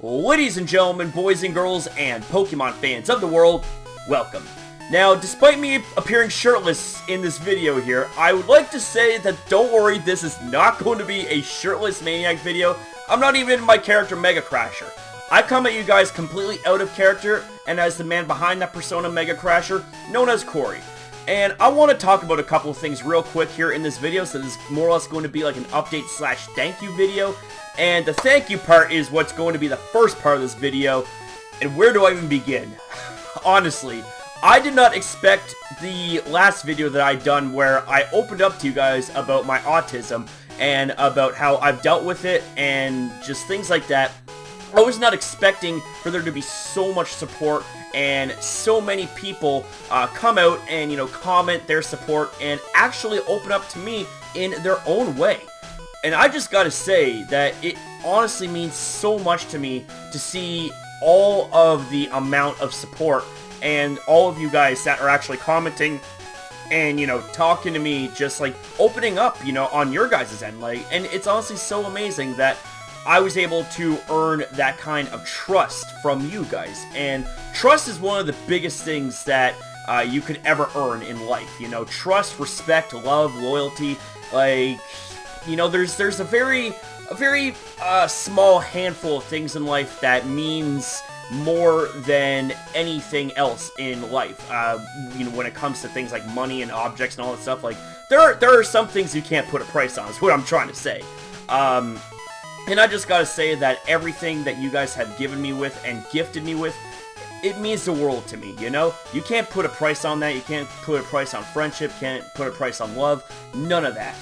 Ladies and gentlemen, boys and girls, and Pokemon fans of the world, welcome. Now, despite me appearing shirtless in this video here, I would like to say that don't worry, this is not going to be a shirtless Maniac video. I'm not even in my character Mega Crasher. I come at you guys completely out of character, and as the man behind that persona Mega Crasher, known as Corey. And I want to talk about a couple of things real quick here in this video, so this is more or less going to be like an update slash thank you video. And the thank you part is what's going to be the first part of this video. And where do I even begin? Honestly, I did not expect the last video that I done where I opened up to you guys about my autism and about how I've dealt with it and just things like that. I was not expecting for there to be so much support and so many people come out and, you know, comment their support and actually open up to me in their own way. And I just gotta say that it honestly means so much to me to see all of the amount of support and all of you guys that are actually commenting and, you know, talking to me, just like opening up, you know, on your guys' end. Like, and it's honestly so amazing that I was able to earn that kind of trust from you guys. And trust is one of the biggest things that you could ever earn in life. You know, trust, respect, love, loyalty. Like, you know, there's a very small handful of things in life that means more than anything else in life. You know, when it comes to things like money and objects and all that stuff, like there are some things you can't put a price on. Is what I'm trying to say. And I just gotta say that everything that you guys have given me with and gifted me with, it means the world to me, you know? You can't put a price on that. You can't put a price on friendship. Can't put a price on love. None of that.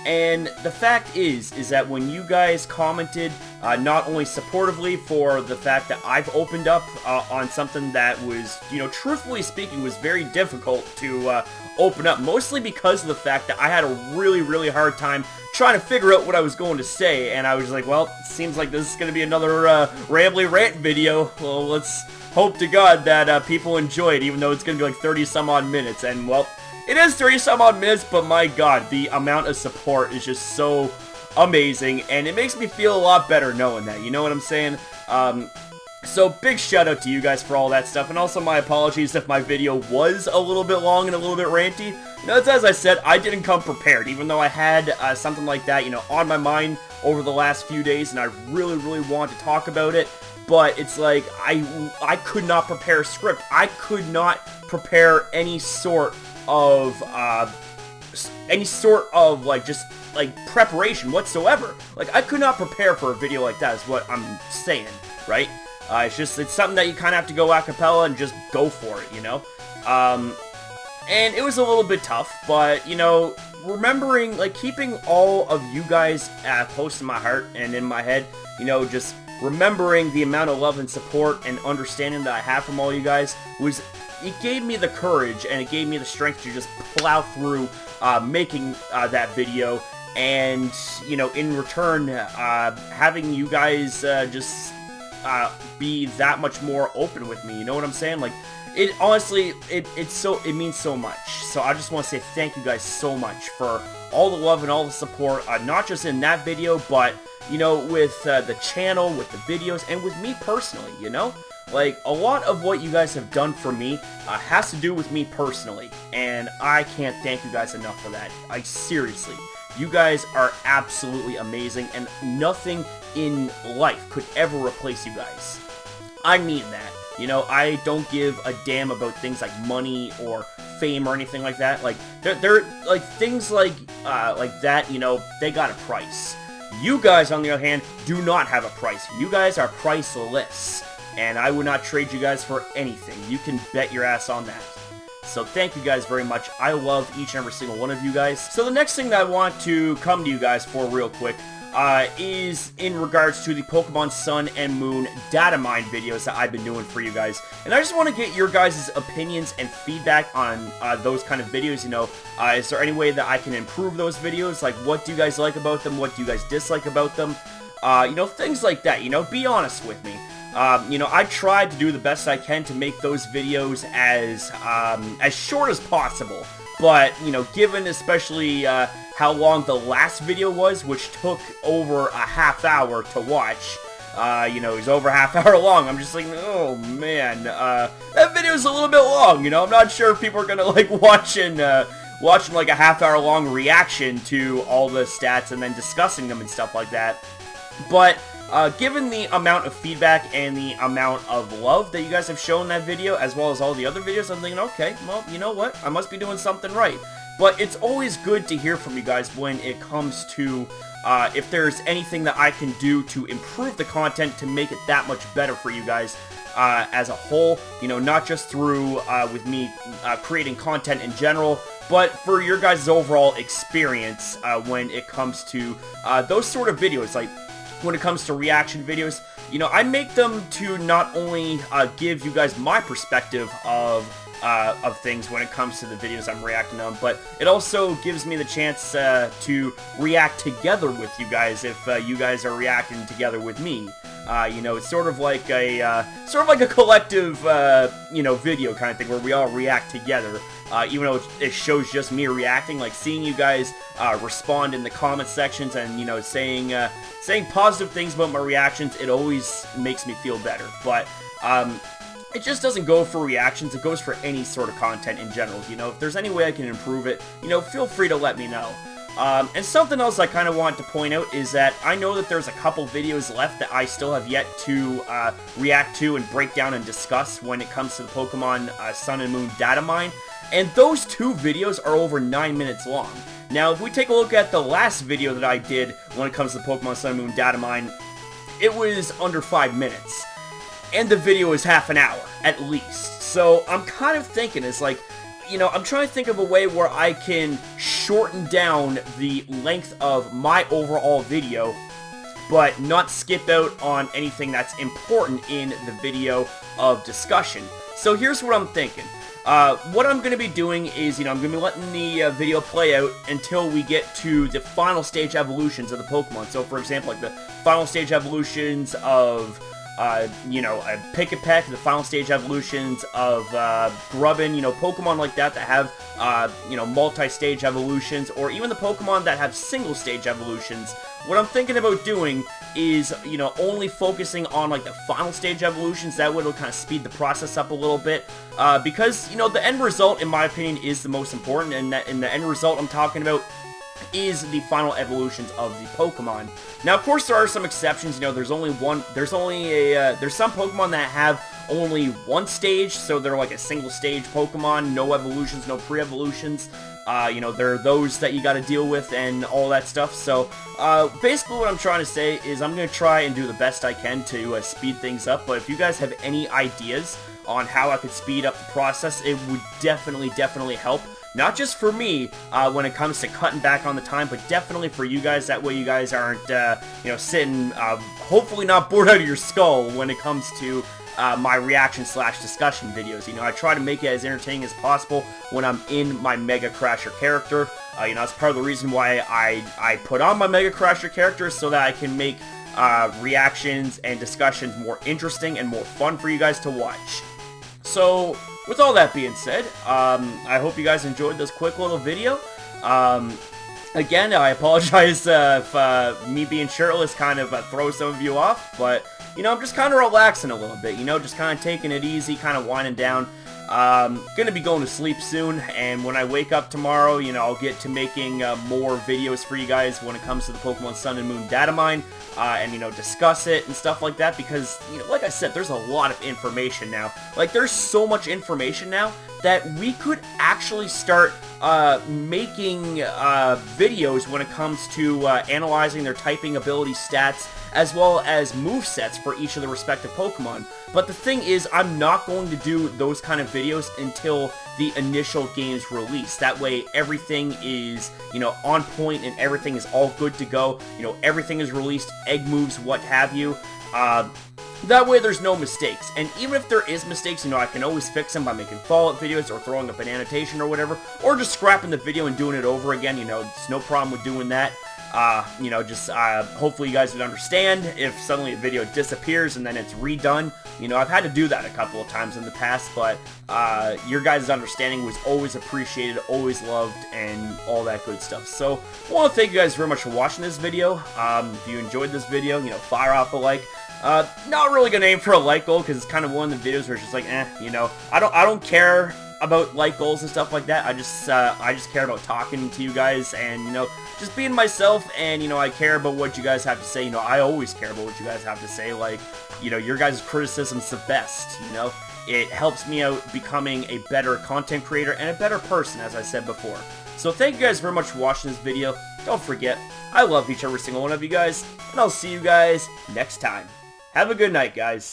And the fact is that when you guys commented, not only supportively for the fact that I've opened up on something that was, you know, truthfully speaking, was very difficult to open up, mostly because of the fact that I had a really hard time trying to figure out what I was going to say, and I was like, well, it seems like this is going to be another rambly rant video. Well, let's hope to God that people enjoy it, even though it's going to be like 30 some odd minutes, and well, it is 30 some odd minutes, but my god, the amount of support is just so amazing, and it makes me feel a lot better knowing that, you know what I'm saying? So big shout out to you guys for all that stuff, and also my apologies if my video was a little bit long and a little bit ranty. You know, as I said, I didn't come prepared, even though I had something like that, you know, on my mind over the last few days, and I really wanted to talk about it, but it's like, I could not prepare a script. I could not prepare any sort of like just like preparation whatsoever. Like, I could not prepare for a video like that, is what I'm saying, right? It's something that you kind of have to go a cappella and just go for it, you know? And it was a little bit tough, but, you know, remembering, like, keeping all of you guys close to my heart and in my head, you know, just remembering the amount of love and support and understanding that I have from all you guys it gave me the courage and it gave me the strength to just plow through making that video, and, you know, in return, having you guys just be that much more open with me, you know what I'm saying? Like, it honestly, it means so much. So I just want to say thank you guys so much for all the love and all the support, not just in that video, but, you know, with the channel, with the videos, and with me personally, you know? Like, a lot of what you guys have done for me has to do with me personally, and I can't thank you guys enough for that. Seriously, you guys are absolutely amazing, and nothing in life could ever replace you guys. I mean that. You know, I don't give a damn about things like money or fame or anything like that. Like, they're like, things like that, you know, they got a price. You guys, on the other hand, do not have a price. You guys are priceless, and I would not trade you guys for anything. You can bet your ass on that. So thank you guys very much. I love each and every single one of you guys. So the next thing that I want to come to you guys for real quick is in regards to the Pokemon Sun and Moon Datamine videos that I've been doing for you guys. And I just want to get your guys' opinions and feedback on those kind of videos, you know. Is there any way that I can improve those videos? Like, what do you guys like about them? What do you guys dislike about them? You know, things like that, you know. Be honest with me. You know, I tried to do the best I can to make those videos as short as possible. But, you know, given especially how long the last video was, which took over a half hour to watch, You know, he's over half hour long. I'm just like, oh man, that video's a little bit long, you know. I'm not sure if people are gonna like watching like a half-hour long reaction to all the stats and then discussing them and stuff like that. But given the amount of feedback and the amount of love that you guys have shown that video, as well as all the other videos, I'm thinking, okay, well, you know what? I must be doing something right. But it's always good to hear from you guys when it comes to if there's anything that I can do to improve the content to make it that much better for you guys as a whole. You know, not just through with me creating content in general, but for your guys' overall experience when it comes to those sort of videos. Like, when it comes to reaction videos, you know, I make them to not only give you guys my perspective of things when it comes to the videos I'm reacting on, but it also gives me the chance to react together with you guys if you guys are reacting together with me. You know, it's sort of like a collective, you know, video kind of thing where we all react together. Even though it shows just me reacting, like seeing you guys respond in the comment sections and, you know, saying positive things about my reactions, it always makes me feel better. But it just doesn't go for reactions, it goes for any sort of content in general. You know, if there's any way I can improve it, you know, feel free to let me know. And something else I kind of want to point out is that I know that there's a couple videos left that I still have yet to react to and break down and discuss when it comes to the Pokemon Sun and Moon Datamine. And those two videos are over 9 minutes long. Now, if we take a look at the last video that I did when it comes to the Pokemon Sun and Moon Datamine, it was under 5 minutes. And the video is half an hour, at least. So, I'm kind of thinking, it's like, you know, I'm trying to think of a way where I can shorten down the length of my overall video, but not skip out on anything that's important in the video of discussion. So here's what I'm thinking. What I'm going to be doing is, you know, I'm going to be letting the video play out until we get to the final stage evolutions of the Pokemon. So, for example, like the final stage evolutions of you know, Pick-a-Peck, the final stage evolutions of Grubbin, you know, Pokemon like that that have, you know, multi-stage evolutions, or even the Pokemon that have single-stage evolutions. What I'm thinking about doing is, you know, only focusing on, like, the final stage evolutions. That way it'll kind of speed the process up a little bit, because, you know, the end result, in my opinion, is the most important, and that in the end result I'm talking about is the final evolutions of the Pokemon. Now, of course, there are some exceptions. You know, there's some Pokemon that have only one stage, so they're like a single stage Pokemon, no evolutions, no pre-evolutions. You know, there are those that you gotta deal with and all that stuff. So, basically what I'm trying to say is I'm gonna try and do the best I can to speed things up, but if you guys have any ideas on how I could speed up the process, it would definitely help. Not just for me, when it comes to cutting back on the time, but definitely for you guys. That way you guys aren't, you know, sitting, hopefully not bored out of your skull when it comes to my reaction/discussion videos. You know, I try to make it as entertaining as possible when I'm in my Mega Crasher character. You know, that's part of the reason why I put on my Mega Crasher character, so that I can make reactions and discussions more interesting and more fun for you guys to watch. So, with all that being said, I hope you guys enjoyed this quick little video. Again, I apologize if me being shirtless kind of throws some of you off, but, you know, I'm just kind of relaxing a little bit, you know, just kind of taking it easy, kind of winding down. Gonna be going to sleep soon, and when I wake up tomorrow, you know, I'll get to making more videos for you guys when it comes to the Pokemon Sun and Moon Datamine, and, you know, discuss it and stuff like that, because, you know, like I said, there's a lot of information now. Like, there's so much information now that we could actually start making videos when it comes to analyzing their typing ability stats, as well as movesets for each of the respective Pokemon. But the thing is, I'm not going to do those kind of videos until the initial game's release. That way, everything is, you know, on point and everything is all good to go. You know, everything is released, egg moves, what have you. That way there's no mistakes, and even if there is mistakes, you know, I can always fix them by making follow-up videos or throwing up an annotation or whatever, or just scrapping the video and doing it over again. You know, there's no problem with doing that. You know, just hopefully you guys would understand if suddenly a video disappears and then it's redone. You know, I've had to do that a couple of times in the past, but your guys' understanding was always appreciated, always loved, and all that good stuff. So, I want to thank you guys very much for watching this video. If you enjoyed this video, you know, fire off a like. Not really gonna aim for a like goal because it's kind of one of the videos where it's just like, you know, I don't care about like goals and stuff like that. I just care about talking to you guys and, you know, just being myself, and, you know, I care about what you guys have to say. You know, I always care about what you guys have to say. Like, you know, your guys' criticism's the best, you know. It helps me out becoming a better content creator and a better person, as I said before. So thank you guys very much for watching this video. Don't forget, I love each and every single one of you guys, and I'll see you guys next time. Have a good night, guys.